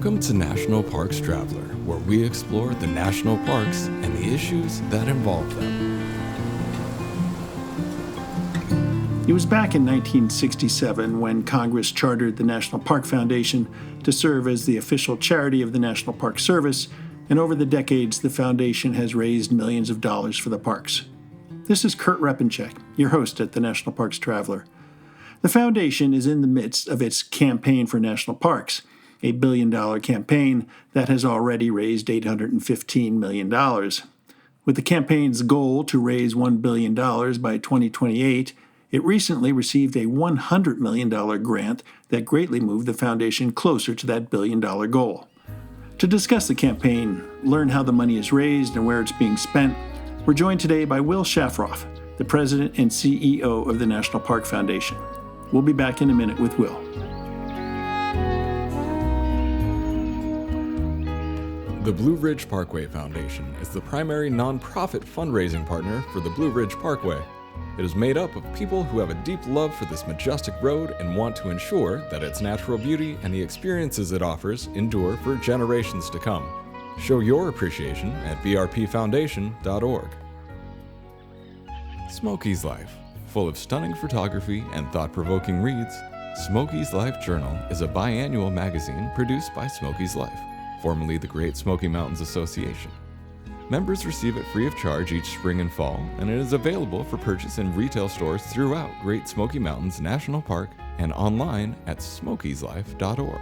Welcome to National Parks Traveler, where we explore the national parks and the issues that involve them. It was back in 1967 when Congress chartered the National Park Foundation to serve as the official charity of the National Park Service, and over the decades, the foundation has raised millions of dollars for the parks. This is Kurt Repenchek, your host at the National Parks Traveler. The foundation is in the midst of its campaign for national parks, a billion-dollar campaign that has already raised $815 million. With the campaign's goal to raise $1 billion by 2028, it recently received a $100 million grant that greatly moved the foundation closer to that billion-dollar goal. To discuss the campaign, learn how the money is raised and where it's being spent, we're joined today by Will Shafroth, the president and CEO of the National Park Foundation. We'll be back in a minute with Will. The Blue Ridge Parkway Foundation is the primary nonprofit fundraising partner for the Blue Ridge Parkway. It is made up of people who have a deep love for this majestic road and want to ensure that its natural beauty and the experiences it offers endure for generations to come. Show your appreciation at brpfoundation.org. Smokey's Life. Full of stunning photography and thought-provoking reads, Smokey's Life Journal is a biannual magazine produced by Smokey's Life, formerly the Great Smoky Mountains Association. Members receive it free of charge each spring and fall, and it is available for purchase in retail stores throughout Great Smoky Mountains National Park and online at smokieslife.org.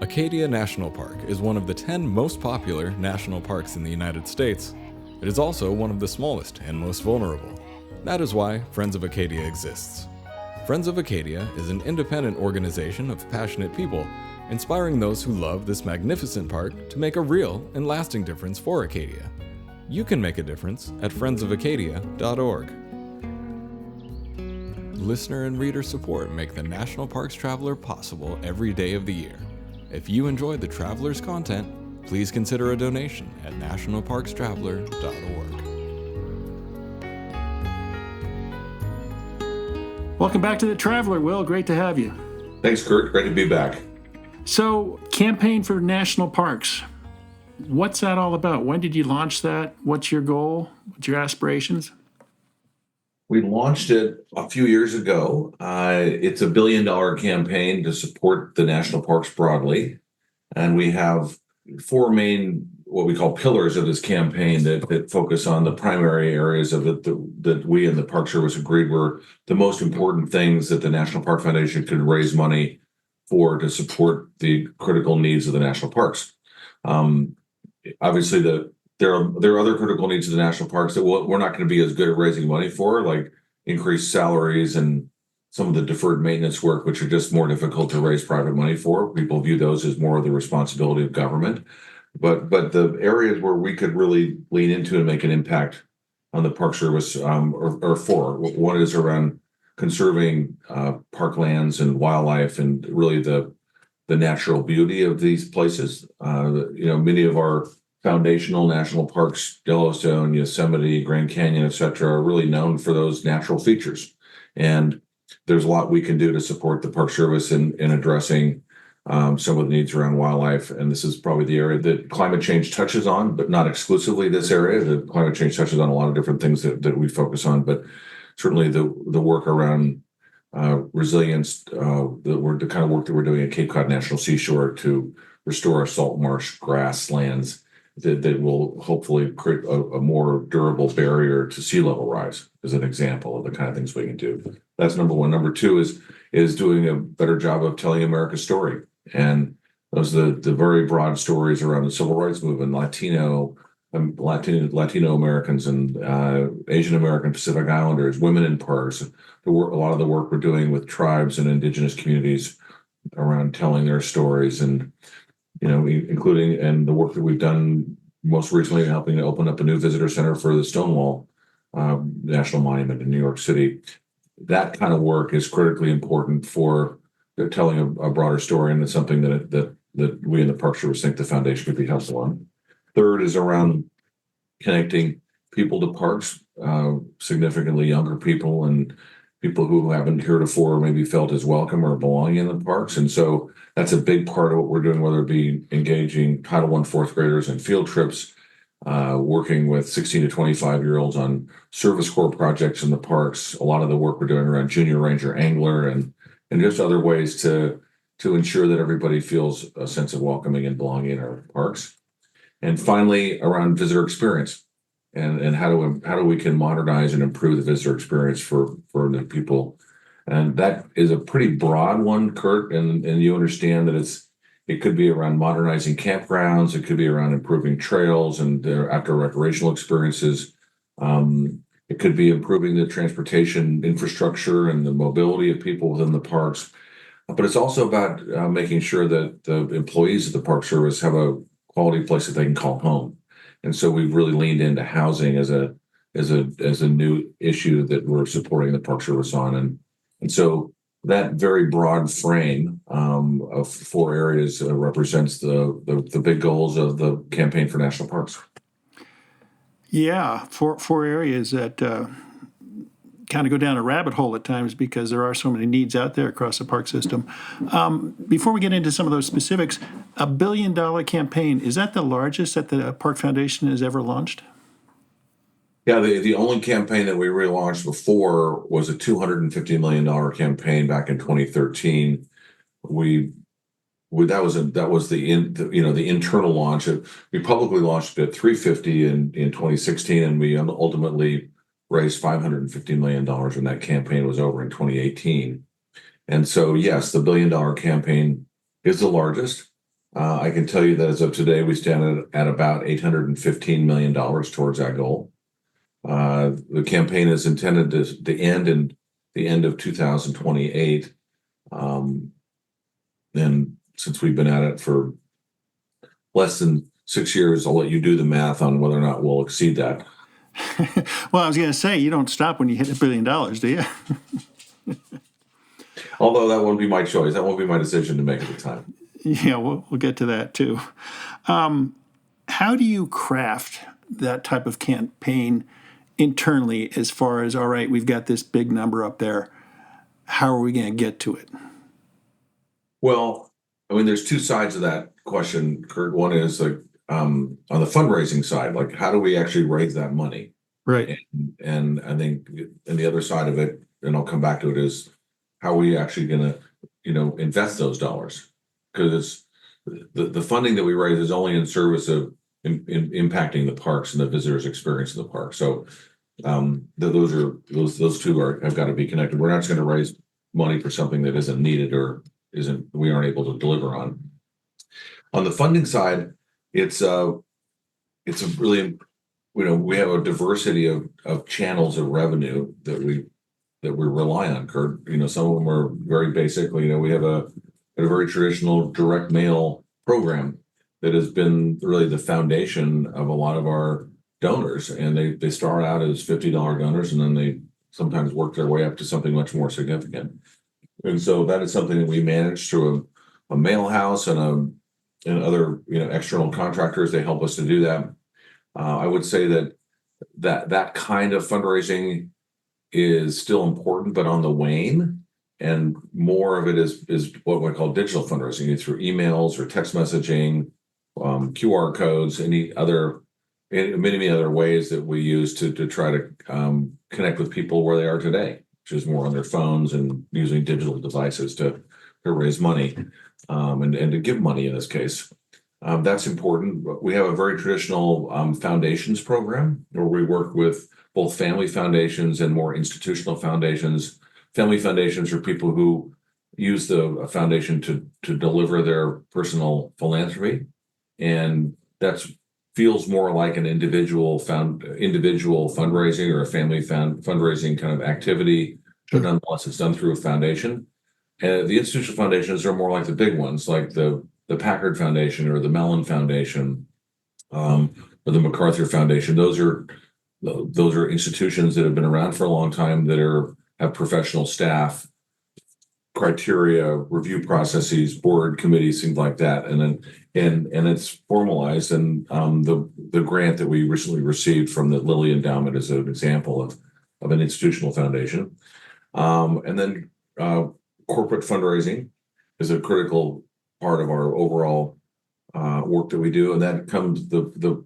Acadia National Park is one of the 10 most popular national parks in the United States. It is also one of the smallest and most vulnerable. That is why Friends of Acadia exists. Friends of Acadia is an independent organization of passionate people inspiring those who love this magnificent park to make a real and lasting difference for Acadia. You can make a difference at friendsofacadia.org. Listener and reader support make the National Parks Traveler possible every day of the year. If you enjoy the Traveler's content, please consider a donation at nationalparkstraveler.org. Welcome back to the Traveler, Will. Great to have you. Thanks, Kurt. Great to be back. So, campaign for national parks. What's that all about? When did you launch that? What's your goal? What's your aspirations? We launched it a few years ago. It's $1 billion campaign to support the national parks broadly. And we have four main, what we call pillars of this campaign that focus on the primary areas of it that we in the Park Service agreed were the most important things that the National Park Foundation could raise money for to support the critical needs of the national parks. Obviously, there are other critical needs of the national parks that we're not going to be as good at raising money for, like increased salaries and some of the deferred maintenance work, which are just more difficult to raise private money for. People view those as more of the responsibility of government. But the areas where we could really lean into and make an impact on the Park Service are four. One is around conserving parklands and wildlife and really the natural beauty of these places. Many of our foundational national parks, Yellowstone, Yosemite, Grand Canyon, et cetera, are really known for those natural features. And there's a lot we can do to support the Park Service in addressing some of the needs around wildlife. And this is probably the area that climate change touches on, but not exclusively this area. The climate change touches on a lot of different things that we focus on, but certainly the work around resilience, the kind of work that we're doing at Cape Cod National Seashore to restore our salt marsh grasslands that will hopefully create a more durable barrier to sea level rise, as an example of the kind of things we can do. That's number one. Number two is doing a better job of telling America's story. And those are the very broad stories around the civil rights movement, Latino Americans and Asian American Pacific Islanders, women in parks, a lot of the work we're doing with tribes and indigenous communities around telling their stories, and including and the work that we've done most recently helping to open up a new visitor center for the Stonewall National Monument in New York City. That kind of work is critically important for telling a broader story, and it's something that we in the Park Service think the foundation could be helpful on. Third is around connecting people to parks, significantly younger people, and people who haven't heretofore maybe felt as welcome or belonging in the parks. And so that's a big part of what we're doing, whether it be engaging Title I fourth graders in field trips, working with 16 to 25-year-olds on service corps projects in the parks. A lot of the work we're doing around junior ranger angler and just other ways to ensure that everybody feels a sense of welcoming and belonging in our parks. And finally, around visitor experience and how do we can modernize and improve the visitor experience for the people. And that is a pretty broad one, Kurt, and you understand that it could be around modernizing campgrounds, it could be around improving trails and their outdoor recreational experiences. It could be improving the transportation infrastructure and the mobility of people within the parks. But it's also about making sure that the employees of the Park Service have a quality place that they can call home. And so we've really leaned into housing as a new issue that we're supporting the Park Service on. And so that very broad frame of four areas represents the big goals of the Campaign for National Parks. Yeah, four areas that kind of go down a rabbit hole at times because there are so many needs out there across the park system. Before we get into some of those specifics, $1 billion campaign, is that the largest that the Park Foundation has ever launched? Yeah, the only campaign that we relaunched before was a $250 million campaign back in 2013. That was the internal launch. We publicly launched at 350 in 2016, and we ultimately raised $550 million when that campaign was over in 2018. And so, yes, the $1 billion campaign is the largest. I can tell you that as of today, we stand at about $815 million towards that goal. The campaign is intended to end in the end of 2028. And since we've been at it for less than 6 years, I'll let you do the math on whether or not we'll exceed that. Well, I was going to say, you don't stop when you hit $1 billion, do you? Although that won't be my choice. That won't be my decision to make at the time. Yeah, we'll get to that too. How do you craft that type of campaign internally as far as, all right, we've got this big number up there. How are we going to get to it? Well, I mean, there's two sides of that question, Kurt. One is like on the fundraising side, like how do we actually raise that money? Right. And I think, and the other side of it, and I'll come back to it, is how are we actually going to, invest those dollars? Because the funding that we raise is only in service of impacting the parks and the visitors' experience in the park. So those two have got to be connected. We're not just going to raise money for something that isn't needed or we aren't able to deliver on. On the funding side, it's a really, we have a diversity of channels of revenue that we rely on, Kurt. Some of them are very basic. We have a very traditional direct mail program that has been really the foundation of a lot of our donors. And they start out as $50 donors, and then they sometimes work their way up to something much more significant. And so that is something that we manage through a mail house and other external contractors. They help us to do that. I would say that kind of fundraising is still important, but on the wane. And more of it is what we call digital fundraising, either through emails or text messaging, QR codes, many other ways that we use to try to connect with people where they are today, which is more on their phones and using digital devices to raise money and to give money in this case. That's important. We have a very traditional foundations program where we work with both family foundations and more institutional foundations. Family foundations are people who use the foundation to deliver their personal philanthropy, and that feels more like an individual fundraising or a family fundraising kind of activity, but nonetheless it's done through a foundation. And the institutional foundations are more like the big ones, like the Packard Foundation or the Mellon Foundation or the MacArthur Foundation. Those are institutions that have been around for a long time that have professional staff, criteria, review processes, board committees, things like that, and it's formalized. And the grant that we recently received from the Lilly Endowment is an example of an institutional foundation. And then corporate fundraising is a critical part of our overall work that we do, and that comes the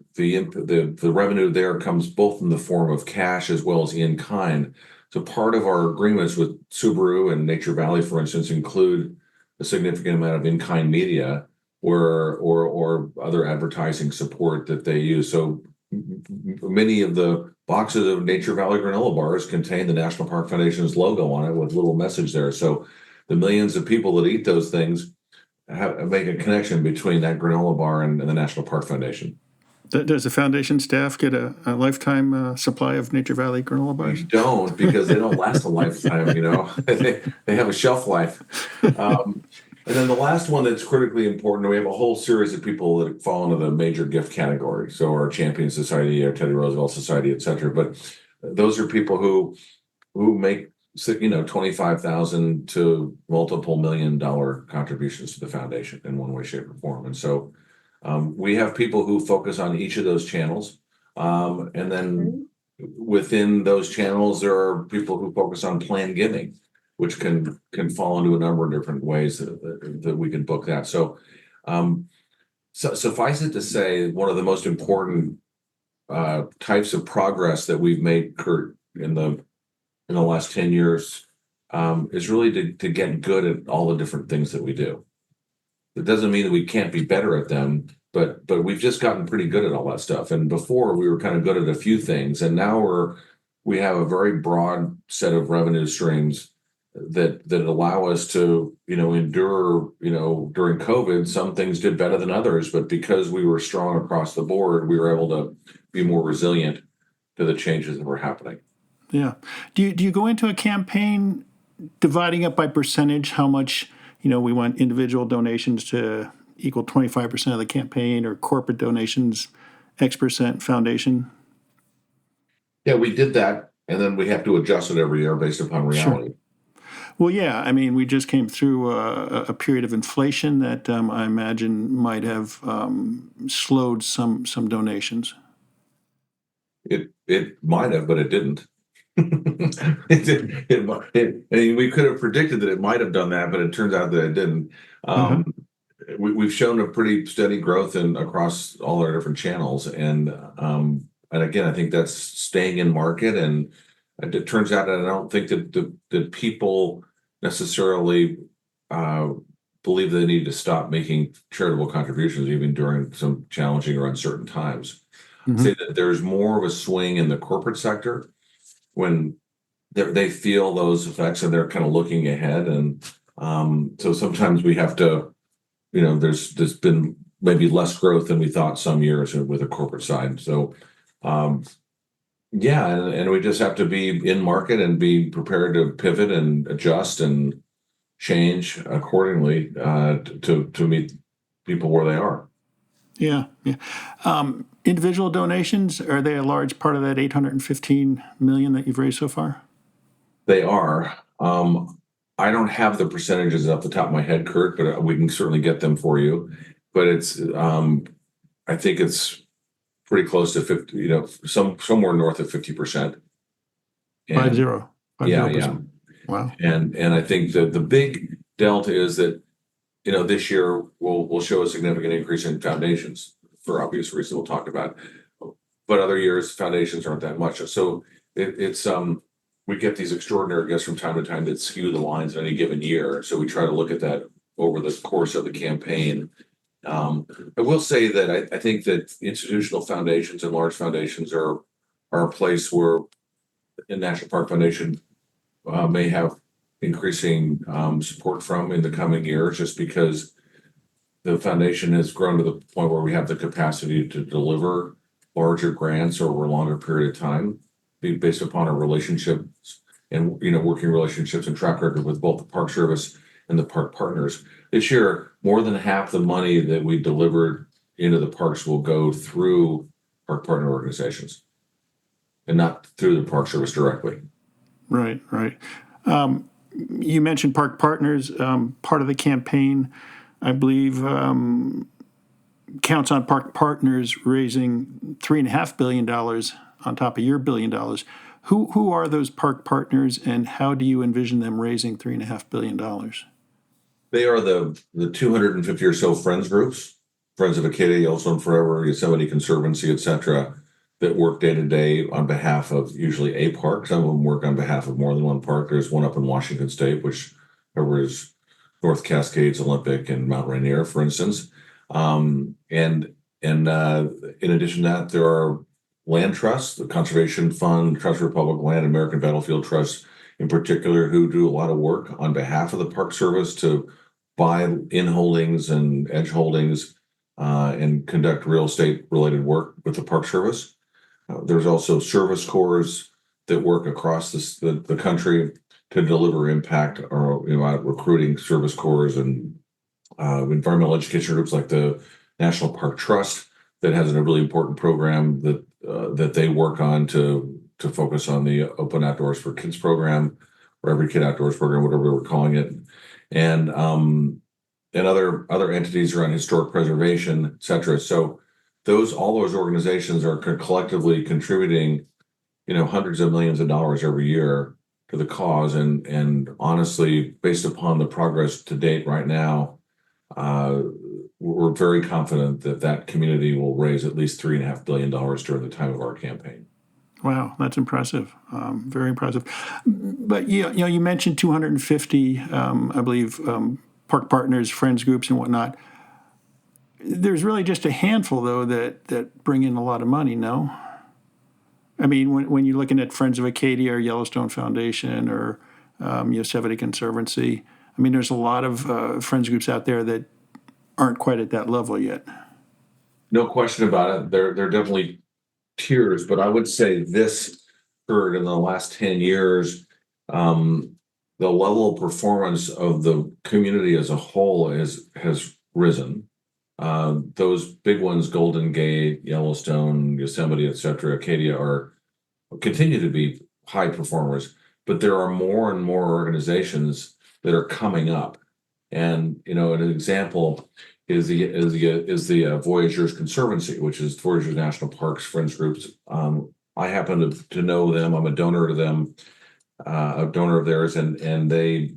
revenue there comes both in the form of cash as well as in kind. So part of our agreements with Subaru and Nature Valley, for instance, include a significant amount of in-kind media or other advertising support that they use. So many of the boxes of Nature Valley granola bars contain the National Park Foundation's logo on it with a little message there. So the millions of people that eat those things make a connection between that granola bar and the National Park Foundation. Does the foundation staff get a lifetime supply of Nature Valley granola bars? We don't, because they don't last a lifetime, they have a shelf life. And then the last one that's critically important, we have a whole series of people that fall into the major gift category. So our Champion Society, our Teddy Roosevelt Society, et cetera. But those are people who make 25,000 to multiple $1 million contributions to the foundation in one way, shape, or form. And so we have people who focus on each of those channels. And then within those channels, there are people who focus on planned giving, which can fall into a number of different ways that we can book that. So, suffice it to say, one of the most important types of progress that we've made, Kurt, in the last 10 years is really to get good at all the different things that we do. It doesn't mean that we can't be better at them, but we've just gotten pretty good at all that stuff. And before we were kind of good at a few things, and now we have a very broad set of revenue streams that allow us to endure. During COVID, some things did better than others, but because we were strong across the board, we were able to be more resilient to the changes that were happening. Yeah. Do you go into a campaign dividing up by percentage how much, we want individual donations to equal 25% of the campaign, or corporate donations X percent foundation? Yeah, we did that, and then we have to adjust it every year based upon reality. Sure. Well, yeah. I mean, we just came through a period of inflation that I imagine might have slowed some donations. It might have, but it didn't. We could have predicted that it might have done that, but it turns out that it didn't. We've shown a pretty steady growth across all our different channels, and again, I think that's staying in market. And it turns out that I don't think that people necessarily believe they need to stop making charitable contributions even during some challenging or uncertain times. Mm-hmm. Say that there's more of a swing in the corporate sector when they feel those effects and they're kind of looking ahead. And so sometimes we have to, there's been maybe less growth than we thought some years with the corporate side. So yeah, and we just have to be in market and be prepared to pivot and adjust and change accordingly to meet people where they are. Yeah. Individual donations, are they a large part of that $815 million that you've raised so far? They are. I don't have the percentages off the top of my head, Kurt, but we can certainly get them for you. But it's, I think it's pretty close to 50. Somewhere north of 50%. 50%. Yeah. Wow. And I think that the big delta is that this year will show a significant increase in foundations for obvious reasons we'll talk about. But other years, foundations aren't that much. So it's we get these extraordinary gifts from time to time that skew the lines in any given year. So we try to look at that over the course of the campaign. I will say that I think that institutional foundations and large foundations are a place where the National Park Foundation may have increasing support from in the coming years, just because the foundation has grown to the point where we have the capacity to deliver larger grants over a longer period of time, based upon our relationships and working relationships and track record with both the Park Service and the park partners. This year, more than half the money that we delivered into the parks will go through park partner organizations and not through the Park Service directly. Right. You mentioned park partners. Part of the campaign, I believe, counts on park partners raising $3.5 billion on top of your $1 billion. Who are those park partners, and how do you envision them raising $3.5 billion? They are the 250 or so friends groups, Friends of Acadia, Yellowstone Forever, Yosemite Conservancy, etc., that work day to day on behalf of usually a park. Some of them work on behalf of more than one park. There's one up in Washington State, which covers North Cascades, Olympic, and Mount Rainier, for instance. And in addition to that, there are land trusts, the Conservation Fund, Trust for Public Land, American Battlefield Trust, in particular, who do a lot of work on behalf of the Park Service to buy in holdings and edge holdings and conduct real estate related work with the Park Service. There's also service corps that work across the country to deliver impact, or recruiting service corps and environmental education groups like the National Park Trust that has a really important program that they work on to focus on the Open Outdoors for Kids program, or Every Kid Outdoors program, whatever we're calling it, and other entities around historic preservation, et cetera. So all those organizations are collectively contributing, hundreds of millions of dollars every year to the cause. And honestly, based upon the progress to date right now, we're very confident that community will raise at least $3.5 billion during the time of our campaign. Wow, that's impressive. Very impressive. But you mentioned 250, I believe, park partners, friends groups, and whatnot. There's really just a handful, though, that bring in a lot of money. No, I mean, when you're looking at Friends of Acadia or Yellowstone Foundation or Yosemite Conservancy, I mean, there's a lot of friends groups out there that aren't quite at that level yet. No question about it. They're definitely tiers, but I would say this occurred in the last 10 years. The level of performance of the community as a whole has risen. Those big ones, Golden Gate, Yellowstone, Yosemite, et cetera, Acadia, continue to be high performers, but there are more and more organizations that are coming up. And an example is the Voyageurs Conservancy, which is Voyageurs National Parks Friends Groups. I happen to know them. I'm a donor to them, a donor of theirs, and they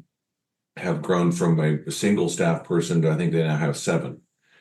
have grown from a single staff person to, I think they now have 7.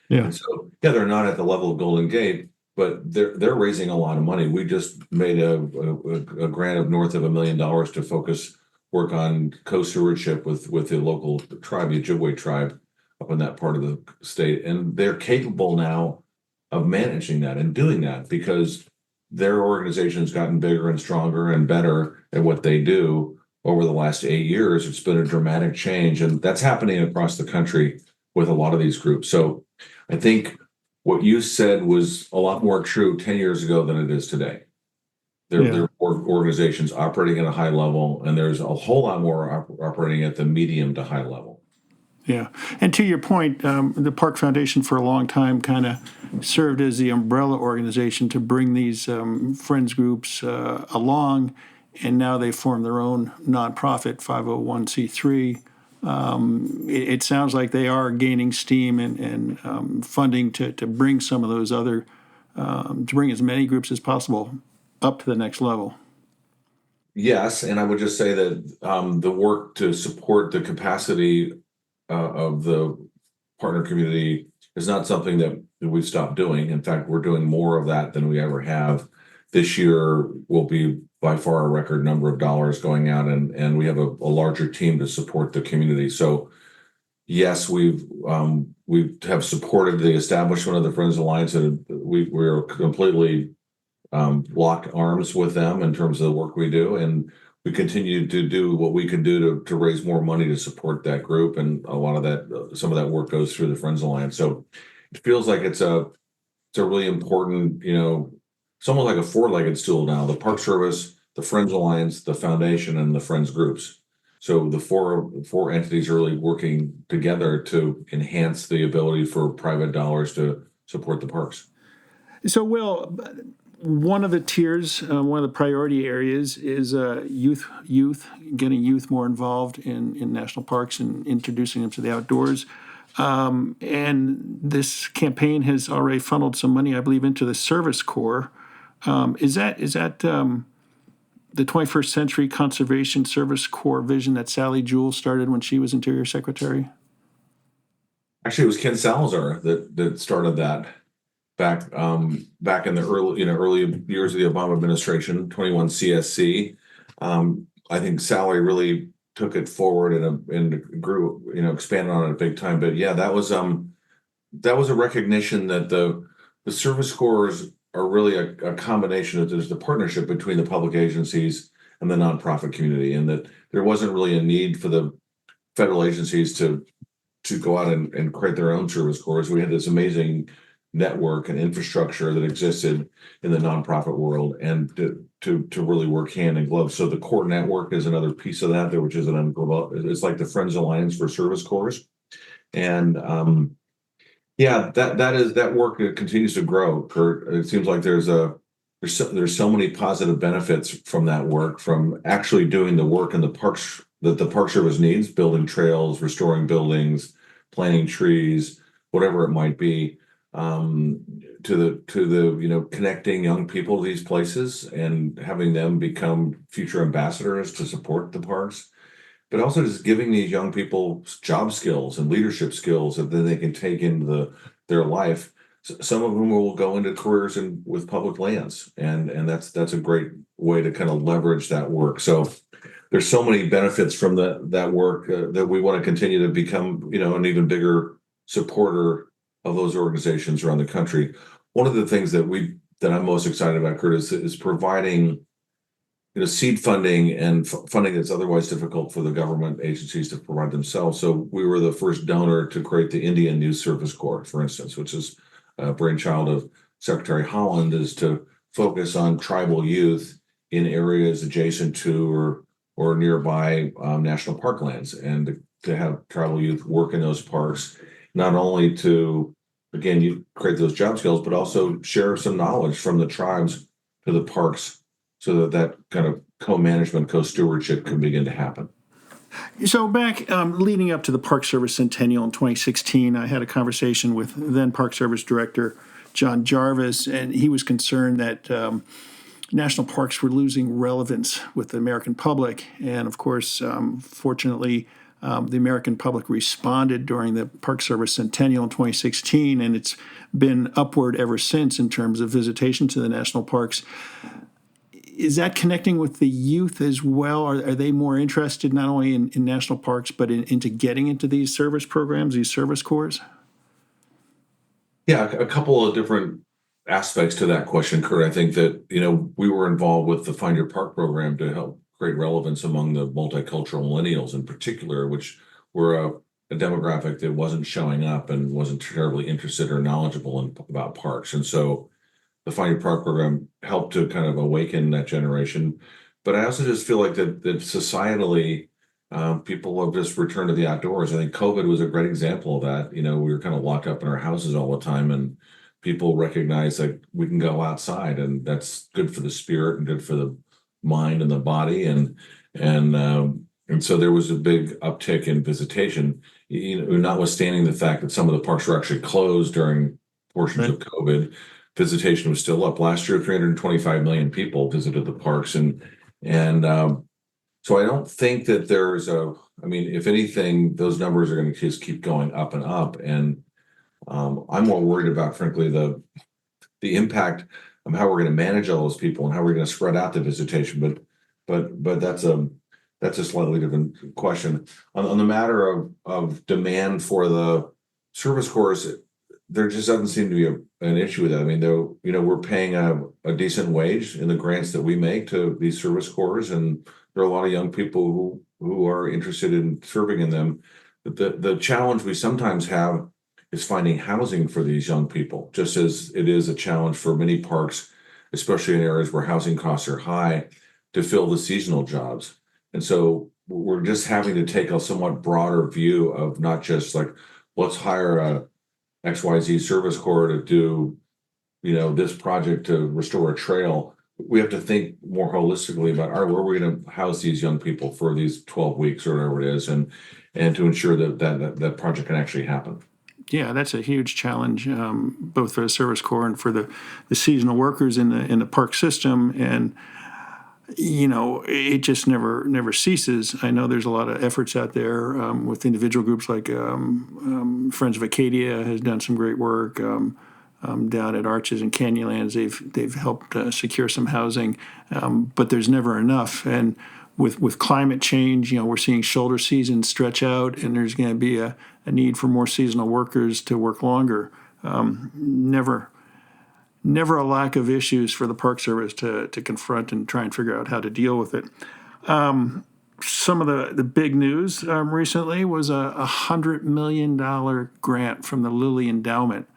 Yeah. And so, they're not at the level of Golden Gate, but they're raising a lot of money. We just made a grant of north of $1 million to focus work on co-stewardship with the local tribe, the Ojibwe tribe, up in that part of the state. And they're capable now of managing that and doing that because their organization's gotten bigger and stronger and better at what they do over the last 8 years. It's been a dramatic change, and that's happening across the country with a lot of these groups. So I think what you said was a lot more true 10 years ago than it is today. There are organizations operating at a high level, and there's a whole lot more operating at the medium to high level. Yeah. And to your point, the Park Foundation for a long time kind of served as the umbrella organization to bring these friends groups along, and now they form their own nonprofit 501c3. It sounds like they are gaining steam and funding to bring some of those other, to bring as many groups as possible up to the next level. Yes, and I would just say that the work to support the capacity of the partner community is not something that we've stopped doing. In fact, we're doing more of that than we ever have. This year will be by far a record number of dollars going out, and we have a larger team to support the community. So yes, we have supported the establishment of the Friends Alliance, and we're completely locked arms with them in terms of the work we do, and we continue to do what we can do to raise more money to support that group. And a lot of that, some of that work goes through the Friends Alliance. So it feels like it's a really important, it's almost like a 4-legged stool now: the Park Service, the Friends Alliance, the Foundation, and the Friends Groups. So the four entities are really working together to enhance the ability for private dollars to support the parks. So, Will, one of the tiers, one of the priority areas is youth, getting youth more involved in national parks and introducing them to the outdoors. And this campaign has already funneled some money, I believe, into the Service Corps. Is that the 21st Century Conservation Service Corps vision that Sally Jewell started when she was Interior Secretary? Actually, it was Ken Salazar that started that back in the early years of the Obama administration. 21 CSC. I think Sally really took it forward and grew, expanded on it big time. But yeah, that was a recognition that the service corps are really a combination of there's the partnership between the public agencies and the nonprofit community, and that there wasn't really a need for the federal agencies to go out and create their own service corps. We had this amazing network and infrastructure that existed in the nonprofit world, and to really work hand in glove. So the core network is another piece of that, which is it's like the Friends Alliance for Service Corps, and yeah, that work continues to grow, Kurt. It seems like there's so many positive benefits from that work, from actually doing the work in the parks that the Park Service needs, building trails, restoring buildings, planting trees, whatever it might be, to the connecting young people to these places and having them become future ambassadors to support the parks, but also just giving these young people job skills and leadership skills that then they can take into their life. Some of whom will go into careers with public lands, and that's a great way to kind of leverage that work. So there's so many benefits from that work that we want to continue to become, an even bigger supporter of those organizations around the country. One of the things that I'm most excited about, Kurt, is providing seed funding and funding that's otherwise difficult for the government agencies to provide themselves. So we were the first donor to create the Indian Youth Service Corps, for instance, which is a brainchild of Secretary Holland, is to focus on tribal youth in areas adjacent to or nearby national parklands, and to have tribal youth work in those parks, not only to, again, you create those job skills, but also share some knowledge from the tribes to the parks, so that kind of co-management, co-stewardship can begin to happen. So back leading up to the Park Service Centennial in 2016, I had a conversation with then Park Service Director John Jarvis, and he was concerned that national parks were losing relevance with the American public. And of course, fortunately, the American public responded during the Park Service Centennial in 2016, and it's been upward ever since in terms of visitation to the national parks. Is that connecting with the youth as well? Are they more interested not only in national parks, but into getting into these service programs, these service corps? Yeah, a couple of different aspects to that question, Kurt. I think that, we were involved with the Find Your Park program to help create relevance among the multicultural millennials in particular, which were a demographic that wasn't showing up and wasn't terribly interested or knowledgeable about parks. And so the Find Your Park program helped to kind of awaken that generation. But I also just feel like that societally, people have just returned to the outdoors. I think COVID was a great example of that. We were kind of locked up in our houses all the time, and people recognize that we can go outside, and that's good for the spirit and good for the mind and the body. And so there was a big uptick in visitation, notwithstanding the fact that some of the parks were actually closed during portions of COVID. Visitation was still up. Last year, 325 million people visited the parks, and so I don't think that if anything, those numbers are going to just keep going up and up. And I'm more worried about, frankly, the impact of how we're going to manage all those people and how we're going to spread out the visitation. But that's a slightly different question. On the matter of demand for the service corps, there just doesn't seem to be an issue with that. I mean, we're paying a decent wage in the grants that we make to these service corps, and there are a lot of young people who are interested in serving in them. But the challenge we sometimes have is finding housing for these young people, just as it is a challenge for many parks, especially in areas where housing costs are high, to fill the seasonal jobs. And so we're just having to take a somewhat broader view of not just like, let's hire a XYZ service corps to do, this project to restore a trail. We have to think more holistically about, all right, where are we going to house these young people for these 12 weeks or whatever it is, and to ensure that project can actually happen. Yeah, that's a huge challenge, both for the service corps and for the seasonal workers in the park system. And it just never ceases. I know there's a lot of efforts out there with individual groups like Friends of Acadia has done some great work. Down at Arches and Canyonlands, they've helped secure some housing, but there's never enough. And with climate change, we're seeing shoulder seasons stretch out, and there's going to be a need for more seasonal workers to work longer. Never a lack of issues for the Park Service to confront and try and figure out how to deal with it. Some of the big news recently was a $100 million grant from the Lilly Endowment,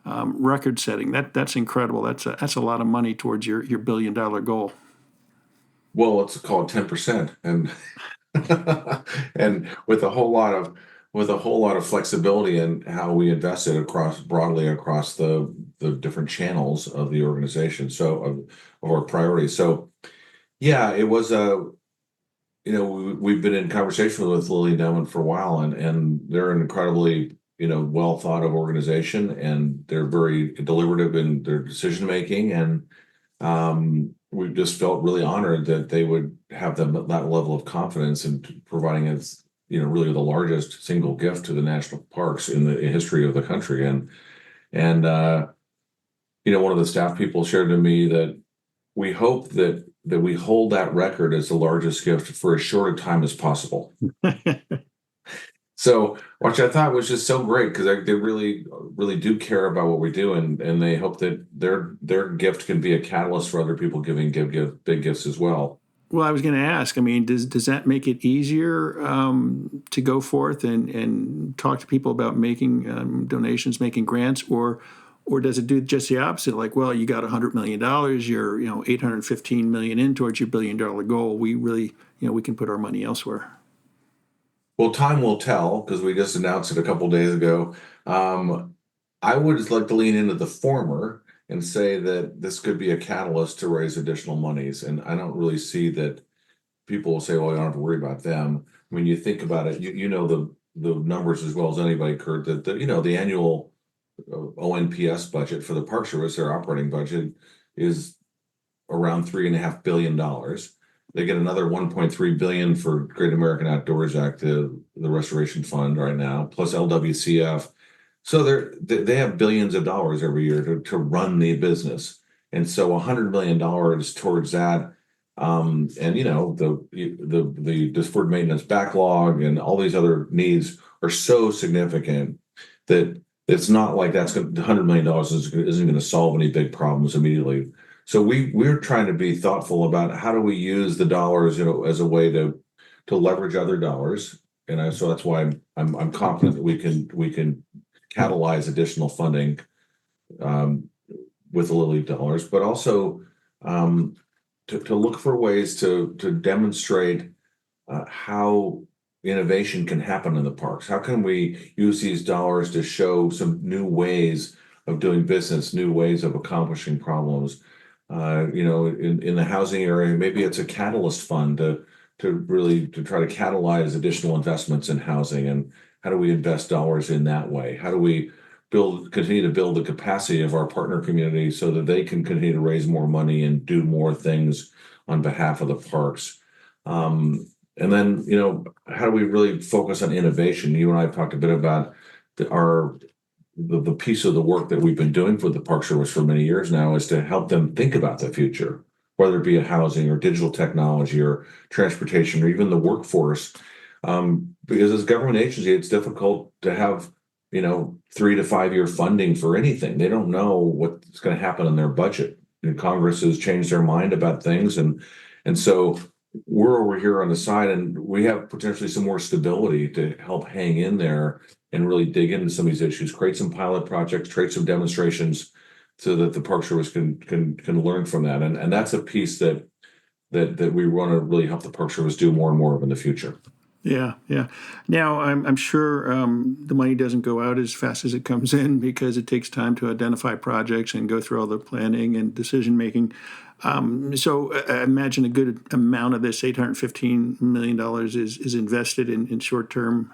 record setting. That's incredible. That's a lot of money towards your $1 billion goal. Well, let's call it 10%, and and with a whole lot of flexibility in how we invest it broadly across the different channels of the organization. So of our priorities. So yeah, it was we've been in conversation with Lilly Endowment for a while, and they're an incredibly well thought of organization, and they're very deliberative in their decision making, and we just felt really honored that they would have that level of confidence in providing us, really the largest single gift to the national parks in the history of the country. And one of the staff people shared to me that we hope that we hold that record as the largest gift for as short a time as possible. So, which I thought was just so great, because they really, really do care about what we do, and they hope that their gift can be a catalyst for other people giving big gifts as well. Well, I was going to ask. I mean, does that make it easier to go forth and talk to people about making donations, making grants, or does it do just the opposite? Like, well, you got $100 million, you're $815 million in towards your $1 billion goal. We really, we can put our money elsewhere. Well, time will tell, because we just announced it a couple days ago. I would just like to lean into the former and say that this could be a catalyst to raise additional monies. And I don't really see that people will say, well, you don't have to worry about them. When you think about it, you know the numbers as well as anybody, Kurt, that the annual ONPS budget for the Park Service, their operating budget, is around $3.5 billion. They get another $1.3 billion for Great American Outdoors Act, the restoration fund right now, plus LWCF. So they have billions of dollars every year to run the business, and so $100 million towards that, and the deferred maintenance backlog and all these other needs are so significant that it's not like $100 million isn't going to solve any big problems immediately. So we're trying to be thoughtful about how do we use the dollars, as a way to leverage other dollars, and so that's why I'm confident that we can catalyze additional funding with the Lilly dollars, but also to look for ways to demonstrate how innovation can happen in the parks. How can we use these dollars to show some new ways of doing business, new ways of accomplishing problems? In the housing area, maybe it's a catalyst fund to try to catalyze additional investments in housing. And how do we invest dollars in that way? How do we continue to build the capacity of our partner community so that they can continue to raise more money and do more things on behalf of the parks? And then, how do we really focus on innovation? You and I have talked a bit about the piece of the work that we've been doing for the Park Service for many years now is to help them think about the future, whether it be a housing or digital technology or transportation or even the workforce. Because as a government agency, it's difficult to have 3 to 5 year funding for anything. They don't know what's going to happen in their budget. And Congress has changed their mind about things, and so we're over here on the side, and we have potentially some more stability to help hang in there and really dig into some of these issues, create some pilot projects, create some demonstrations, so that the Park Service can learn from that. And that's a piece that we want to really help the Park Service do more and more of in the future. Yeah. Now, I'm sure the money doesn't go out as fast as it comes in, because it takes time to identify projects and go through all the planning and decision making. So I imagine a good amount of this $815 million is invested in short-term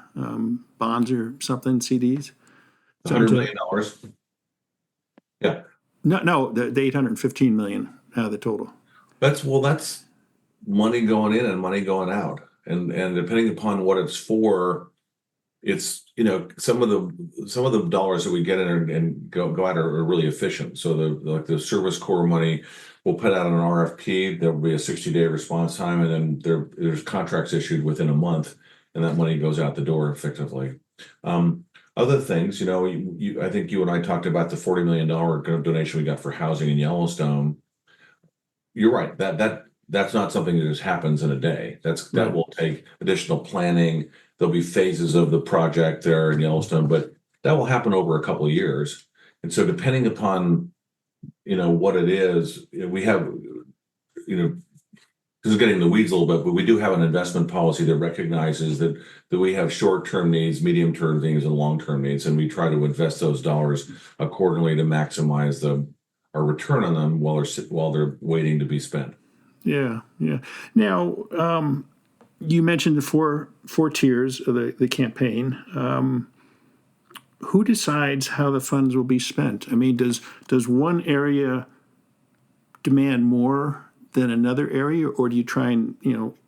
bonds or something, CDs. $100 million. Yeah. No, the $815 million out of the total. That's money going in and money going out, and depending upon what it's for, it's, some of the dollars that we get in and go out are really efficient. So the Service Corps money, we'll put out an RFP. There will be a 60-day response time, and then there's contracts issued within a month, and that money goes out the door effectively. Other things, I think you and I talked about the $40 million donation we got for housing in Yellowstone. You're right. That's not something that just happens in a day. That will take additional planning. There'll be phases of the project there in Yellowstone, but that will happen over a couple of years. And so depending upon, what it is, we have, this is getting in the weeds a little bit, but we do have an investment policy that recognizes that we have short-term needs, medium-term needs, and long-term needs, and we try to invest those dollars accordingly to maximize our return on them while they're waiting to be spent. Yeah, yeah. Now, you mentioned the four tiers of the campaign. Who decides how the funds will be spent? I mean, does one area demand more than another area, or do you try and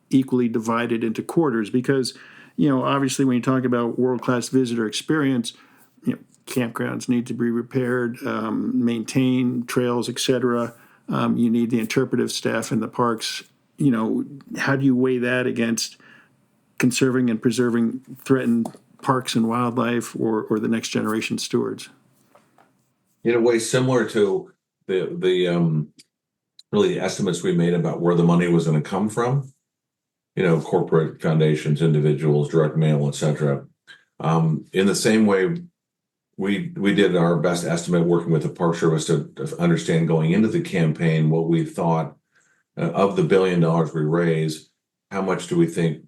equally divide it into quarters? Because obviously when you talk about world-class visitor experience, campgrounds need to be repaired, maintained, trails, etc. You need the interpretive staff in the parks. How do you weigh that against conserving and preserving threatened parks and wildlife, or the next generation stewards? In a way similar to the really the estimates we made about where the money was going to come from, corporate foundations, individuals, direct mail, etc. In the same way, we did our best estimate working with the Park Service to understand going into the campaign what we thought of the $1 billion we raise, how much do we think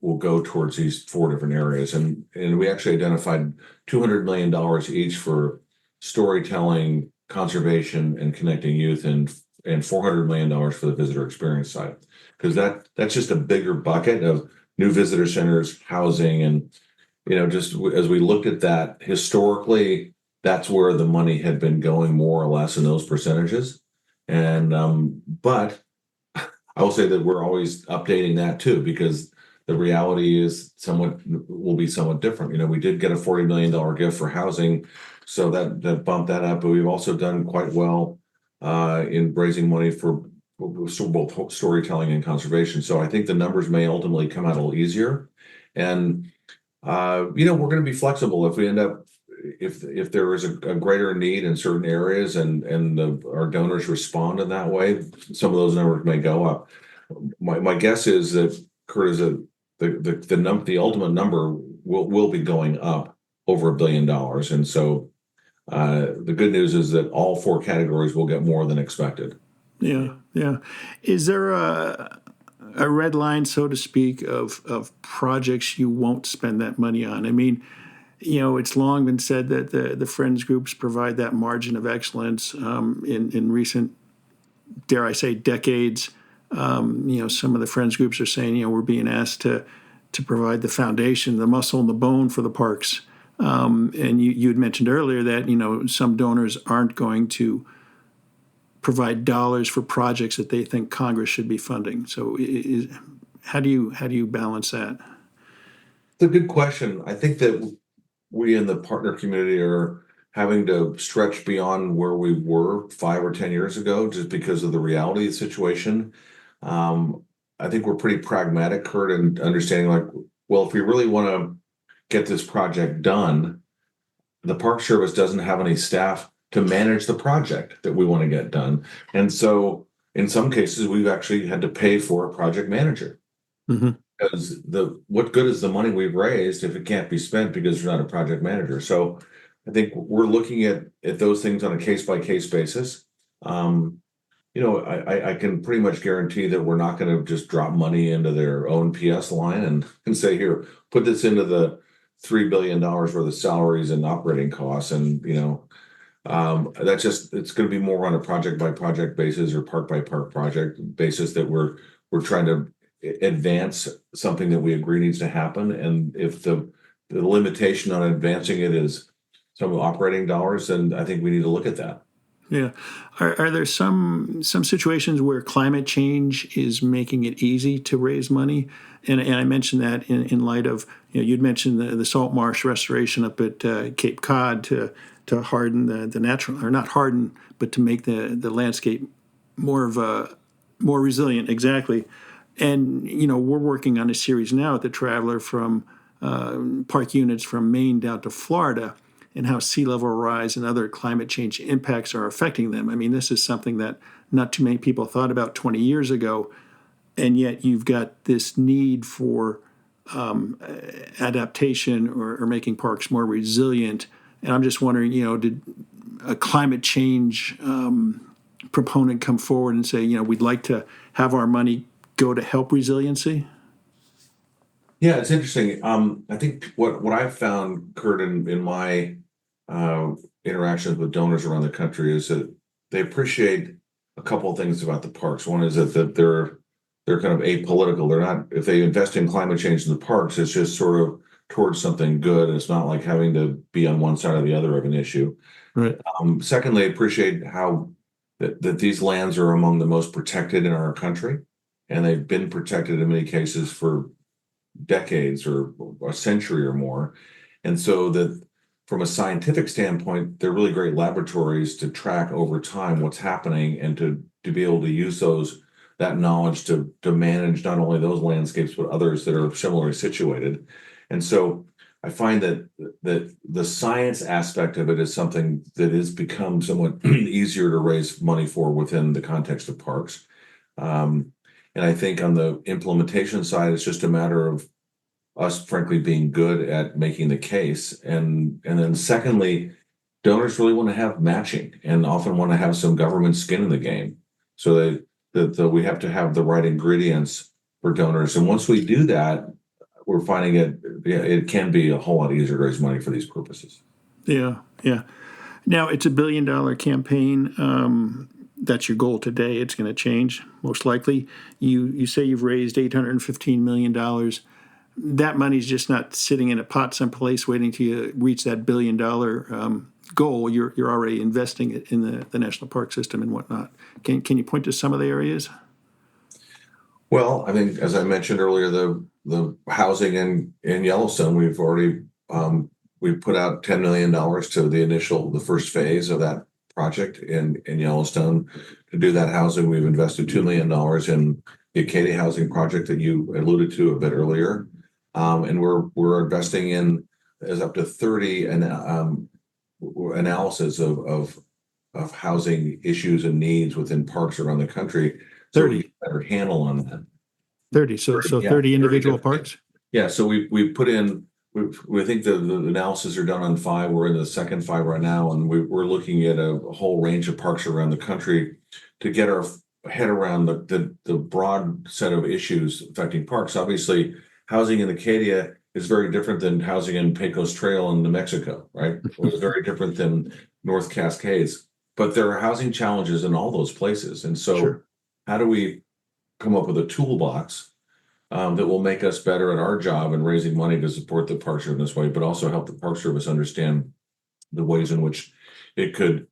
will go towards these four different areas. And we actually identified $200 million each for storytelling, conservation, and connecting youth, and $400 million for the visitor experience side, because that's just a bigger bucket of new visitor centers, housing, and just as we looked at that historically, that's where the money had been going more or less in those percentages. And but I will say that we're always updating that too, because the reality is will be somewhat different. We did get a $40 million gift for housing, so that bumped that up, but we've also done quite well in raising money for both storytelling and conservation. So I think the numbers may ultimately come out a little easier. And we're going to be flexible if we end up, if there is a greater need in certain areas and our donors respond in that way, some of those numbers may go up. My guess is that, Kurt, is that the ultimate number will be going up over $1 billion. And so the good news is that all four categories will get more than expected. Yeah, yeah. Is there a red line, so to speak, of projects you won't spend that money on? I mean, it's long been said that the Friends groups provide that margin of excellence in recent, dare I say, decades. Some of the Friends groups are saying, we're being asked to provide the foundation, the muscle and the bone for the parks. And you had mentioned earlier that, some donors aren't going to provide dollars for projects that they think Congress should be funding. So how do you balance that? It's a good question. I think that we in the partner community are having to stretch beyond where we were 5 or 10 years ago, just because of the reality of the situation. I think we're pretty pragmatic, Kurt, in understanding if we really want to get this project done, the Park Service doesn't have any staff to manage the project that we want to get done. And so in some cases, we've actually had to pay for a project manager. Mm-hmm. Because what good is the money we've raised if it can't be spent because there's not a project manager? So I think we're looking at those things on a case-by-case basis. I can pretty much guarantee that we're not going to just drop money into their own PS line and say, here, put this into the $3 billion worth of salaries and operating costs. And, it's going to be more on a project by project basis or park by park project basis that we're trying to advance something that we agree needs to happen. And if the limitation on advancing it is some operating dollars, then I think we need to look at that. Yeah. Are there some situations where climate change is making it easy to raise money? And I mentioned that in light of, you'd mentioned the salt marsh restoration up at Cape Cod to harden the natural, or not harden, but to make the landscape more resilient. Exactly. And we're working on a series now at the Traveler from park units from Maine down to Florida, and how sea level rise and other climate change impacts are affecting them. I mean, this is something that not too many people thought about 20 years ago, and yet you've got this need for adaptation, or making parks more resilient. And I'm just wondering, did a climate change proponent come forward and say, we'd like to have our money go to help resiliency? Yeah, it's interesting. I think what I've found, Kurt, in my interactions with donors around the country is that they appreciate a couple of things about the parks. One is that they're kind of apolitical. They're not, if they invest in climate change in the parks, it's just sort of towards something good. It's not like having to be on one side or the other of an issue. Right. Secondly, I appreciate how that these lands are among the most protected in our country, and they've been protected in many cases for decades or a century or more. And so that from a scientific standpoint, they're really great laboratories to track over time what's happening, and to be able to use that knowledge to manage not only those landscapes but others that are similarly situated. And so I find that the science aspect of it is something that has become somewhat easier to raise money for within the context of parks. And I think on the implementation side, it's just a matter of us, frankly, being good at making the case. And then secondly, donors really want to have matching and often want to have some government skin in the game, so that we have to have the right ingredients for donors. And once we do that, we're finding it can be a whole lot easier to raise money for these purposes. Yeah, yeah. Now, it's $1 billion campaign. That's your goal today. It's going to change, most likely. You say you've raised $815 million. That money's just not sitting in a pot someplace waiting till you reach that $1 billion goal. You're already investing it in the national park system and whatnot. Can you point to some of the areas? Well, I think, as I mentioned earlier, the housing in Yellowstone, we've put out $10 million to the first phase of that project in Yellowstone. To do that housing, we've invested $2 million in the Acadia housing project that you alluded to a bit earlier. And we're investing in up to 30 analysis of housing issues and needs within parks around the country. 30. So we get a better handle on that. 30. So 30 individual parks? Yeah. So we put in, we think the analysis are done on 5. We're in the second 5 right now. And we're looking at a whole range of parks around the country to get our head around the broad set of issues affecting parks. Obviously, housing in Acadia is very different than housing in Pecos Trail in New Mexico, right? It's very different than North Cascades. But there are housing challenges in all those places. And so Sure. How do we come up with a toolbox that will make us better at our job in raising money to support the Park Service in this way, but also help the Park Service understand the ways in which it could,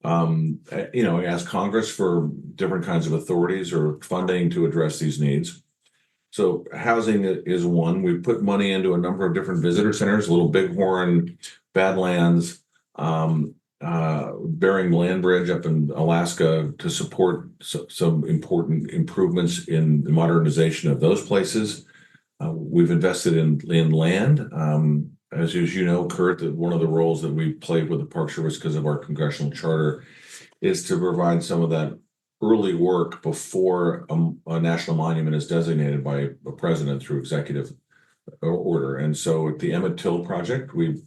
ask Congress for different kinds of authorities or funding to address these needs. So housing is one. We've put money into a number of different visitor centers, Little Bighorn, Badlands, Bering Land Bridge up in Alaska, to support some important improvements in the modernization of those places. We've invested in land. As you know, Kurt, that one of the roles that we played with the Park Service because of our congressional charter is to provide some of that early work before a national monument is designated by a president through executive order. And so at the Emmett Till project, we've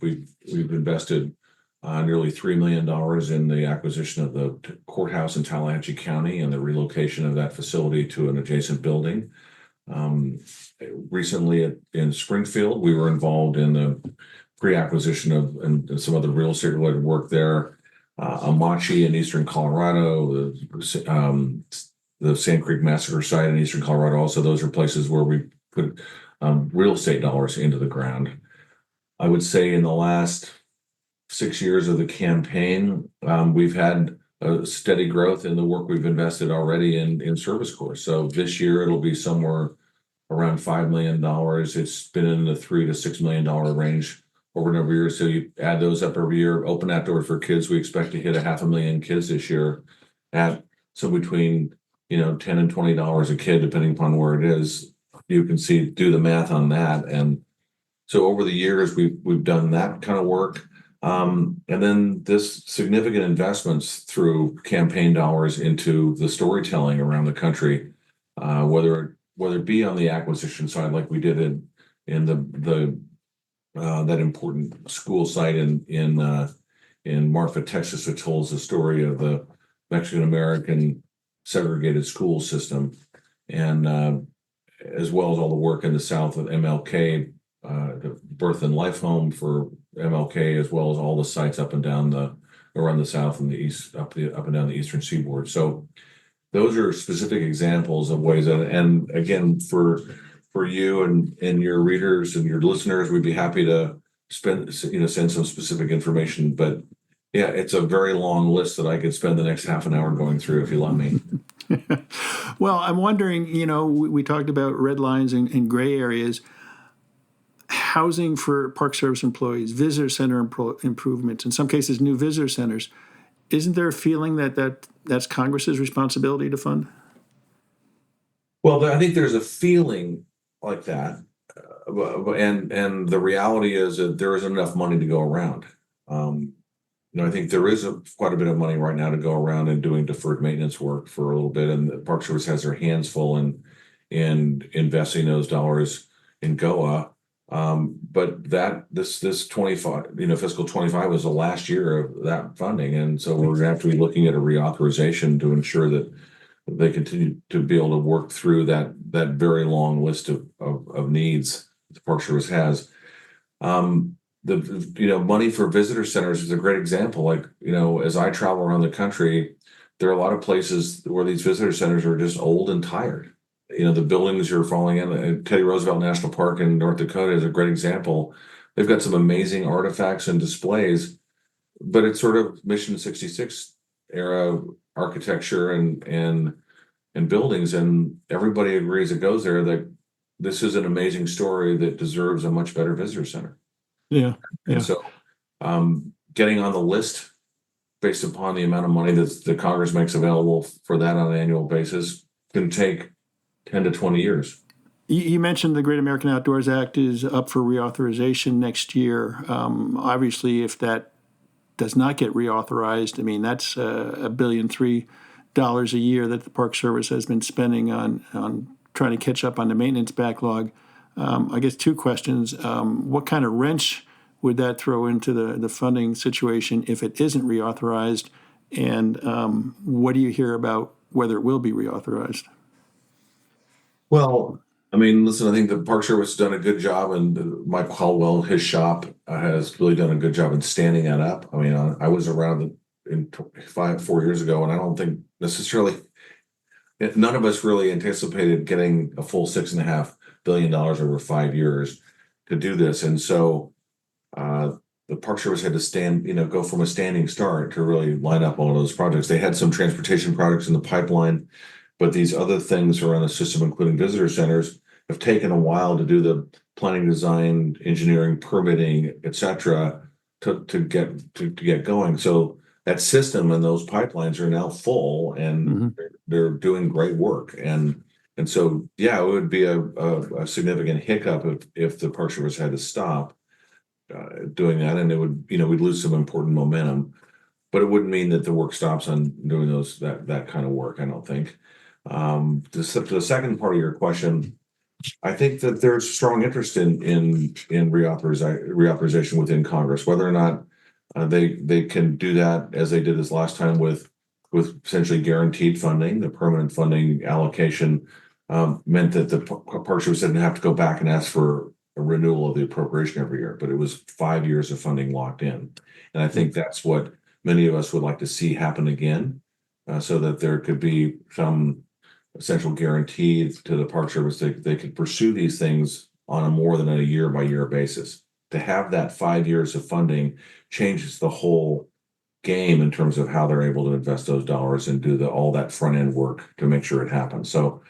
invested nearly $3 million in the acquisition of the courthouse in Tallahatchie County and the relocation of that facility to an adjacent building. Recently in Springfield, we were involved in the pre-acquisition of and some other real estate related work there. Amachi in eastern Colorado, the Sand Creek Massacre site in eastern Colorado. Also, those are places where we put real estate dollars into the ground. I would say in the last 6 years of the campaign, we've had a steady growth in the work we've invested already in service corps. So this year it'll be somewhere around $5 million. It's been in the $3 to $6 million range over and over years. So you add those up every year, open that door for kids. We expect to hit 500,000 kids this year at between $10 and $20 a kid, depending upon where it is. You can do the math on that. And so over the years, we've done that kind of work. And then this significant investments through campaign dollars into the storytelling around the country, whether it be on the acquisition side, like we did in the that important school site in Marfa, Texas, that tells the story of the Mexican American segregated school system, and as well as all the work in the South of MLK, the birth and life home for MLK, as well as all the sites up and down around the South and the East, up and down the Eastern Seaboard. So those are specific examples of ways that, and again, for you and your readers and your listeners, we'd be happy to send some specific information. But yeah, it's a very long list that I could spend the next half an hour going through if you let me. Well, I'm wondering, we talked about red lines and gray areas, housing for Park Service employees, visitor center improvements, in some cases, new visitor centers. Isn't there a feeling that's Congress's responsibility to fund? Well, I think there's a feeling like that, and the reality is that there isn't enough money to go around. I think there is quite a bit of money right now to go around and doing deferred maintenance work for a little bit, and the Park Service has their hands full in investing those dollars in GOA. But this 25, fiscal 25 was the last year of that funding, and so we're going to have to be looking at a reauthorization to ensure that they continue to be able to work through that very long list of needs the Park Service has. The money for visitor centers is a great example. Like, as I travel around the country, there are a lot of places where these visitor centers are just old and tired. The buildings you're falling in. Teddy Roosevelt National Park in North Dakota is a great example. They've got some amazing artifacts and displays, but it's sort of Mission 66 era architecture and buildings, and everybody agrees that goes there that this is an amazing story that deserves a much better visitor center. Yeah. And so getting on the list based upon the amount of money that the Congress makes available for that on an annual basis can take 10 to 20 years. You mentioned the Great American Outdoors Act is up for reauthorization next year. Obviously, if that does not get reauthorized, that's $1.3 billion a year that the Park Service has been spending on trying to catch up on the maintenance backlog. I guess two questions. What kind of wrench would that throw into the funding situation if it isn't reauthorized? And what do you hear about whether it will be reauthorized? Well, listen, I think the Park Service has done a good job, and Mike Caldwell, his shop, has really done a good job in standing that up. I was around 4 years ago, and I don't think necessarily, none of us really anticipated getting a full $6.5 billion over 5 years to do this. And so the Park Service had to go from a standing start to really line up all those projects. They had some transportation projects in the pipeline, but these other things around the system, including visitor centers, have taken a while to do the planning, design, engineering, permitting, et cetera, to get going. So that system and those pipelines are now full, and they're doing great work. And so, yeah, it would be a significant hiccup if the Park Service had to stop doing that, and it would, we'd lose some important momentum. But it wouldn't mean that the work stops on doing that kind of work, I don't think. The second part of your question, I think that there's strong interest in reauthorization within Congress, whether or not they can do that as they did this last time with essentially guaranteed funding. The permanent funding allocation meant that the Park Service didn't have to go back and ask for a renewal of the appropriation every year, but it was 5 years of funding locked in. And I think that's what many of us would like to see happen again, so that there could be some essential guarantee to the Park Service that they could pursue these things on a more than a year by year basis. To have that 5 years of funding changes the whole game in terms of how they're able to invest those dollars and do all that front end work to make sure it happens. So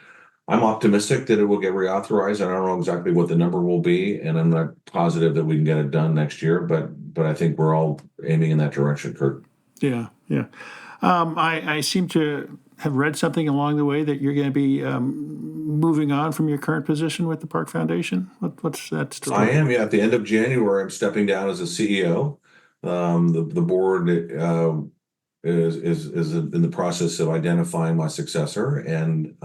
I'm optimistic that it will get reauthorized. I don't know exactly what the number will be, and I'm not positive that we can get it done next year, but I think we're all aiming in that direction, Kurt. Yeah, yeah. I seem to have read something along the way that you're going to be moving on from your current position with the Park Foundation. What's that story? I am, yeah. At the end of January, I'm stepping down as a CEO. The board is in the process of identifying my successor, and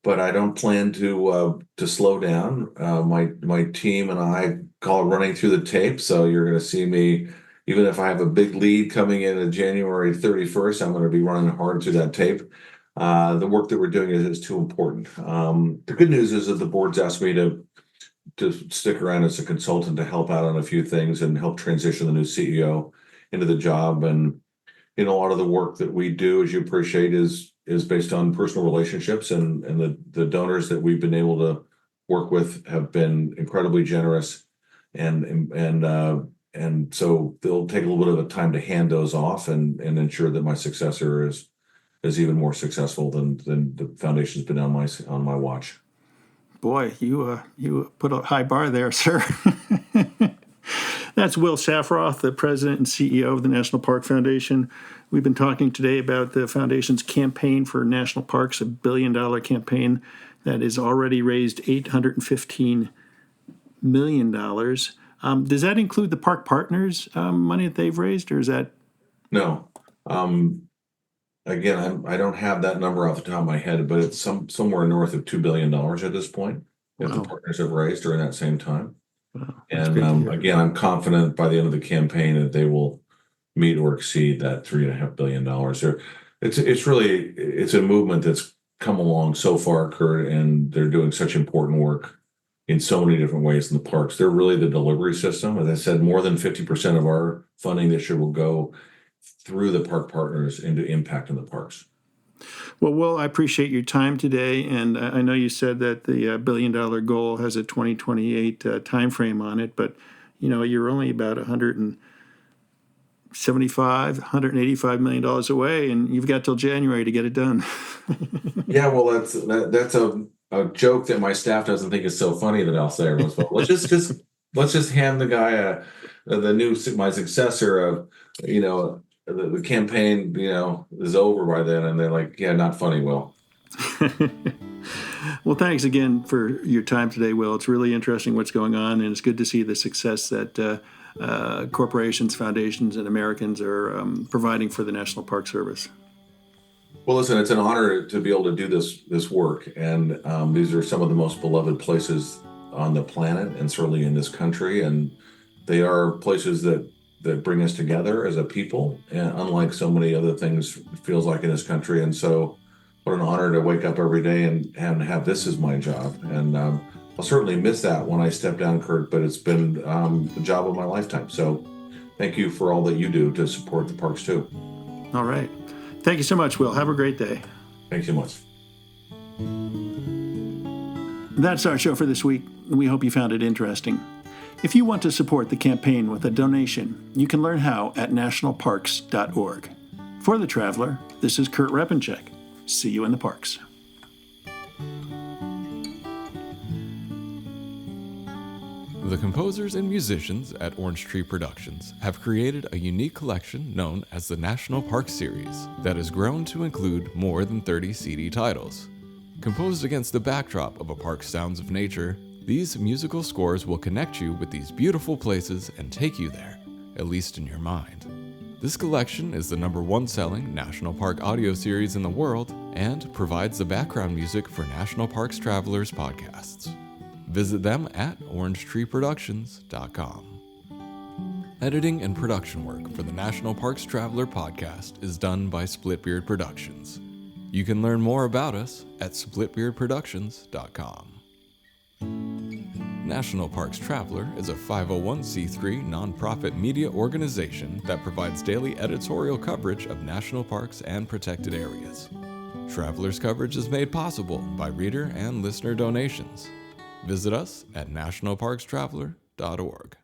but I don't plan to slow down. My team and I call it running through the tape. So you're going to see me, even if I have a big lead coming in at January 31st, I'm going to be running hard through that tape. The work that we're doing is too important. The good news is that the board's asked me to stick around as a consultant to help out on a few things and help transition the new CEO into the job. And a lot of the work that we do, as you appreciate, is based on personal relationships, and the donors that we've been able to work with have been incredibly generous, and so they'll take a little bit of a time to hand those off and ensure that my successor is even more successful than the foundation's been on my watch. Boy, you put a high bar there, sir. That's Will Shafroth, the president and CEO of the National Park Foundation. We've been talking today about the foundation's campaign for national parks, $1 billion campaign that has already raised $815 million. Does that include the park partners' money that they've raised, or is that? No. Again, I don't have that number off the top of my head, but it's somewhere north of $2 billion at this point that the partners have raised during that same time. Wow, and again, I'm confident by the end of the campaign that they will meet or exceed that $3.5 billion. It's a movement that's come along so far, Kurt, and they're doing such important work in so many different ways in the parks. They're really the delivery system. As I said, more than 50% of our funding this year will go through the park partners into impact in the parks. Well, Will, I appreciate your time today, and I know you said that the $1 billion goal has a 2028 timeframe on it, but you're only about $185 million away, and you've got till January to get it done. Yeah, well, that's a joke that my staff doesn't think is so funny that I'll say every once in a while. Let's just hand the guy my successor the campaign, is over by then, and they're like, yeah, not funny, Will. Well, thanks again for your time today, Will. It's really interesting what's going on, and it's good to see the success that corporations, foundations, and Americans are providing for the National Park Service. Well, listen, it's an honor to be able to do this work, and these are some of the most beloved places on the planet, and certainly in this country, and they are places that bring us together as a people, and unlike so many other things it feels like in this country. And so what an honor to wake up every day and have this as my job. And I'll certainly miss that when I step down, Kurt, but it's been the job of my lifetime. So thank you for all that you do to support the parks too. All right. Thank you so much, Will. Have a great day. Thanks so much. That's our show for this week. We hope you found it interesting. If you want to support the campaign with a donation, you can learn how at nationalparks.org. For The Traveler, this is Kurt Repenchek. See you in the parks. The composers and musicians at Orange Tree Productions have created a unique collection known as the National Park Series that has grown to include more than 30 CD titles. Composed against the backdrop of a park's sounds of nature, these musical scores will connect you with these beautiful places and take you there, at least in your mind. This collection is the #1 selling National Park audio series in the world and provides the background music for National Parks Travelers podcasts. Visit them at orangetreeproductions.com. Editing and production work for the National Parks Traveler podcast is done by Splitbeard Productions. You can learn more about us at splitbeardproductions.com. National Parks Traveler is a 501c3 nonprofit media organization that provides daily editorial coverage of national parks and protected areas. Traveler's coverage is made possible by reader and listener donations. Visit us at nationalparkstraveler.org.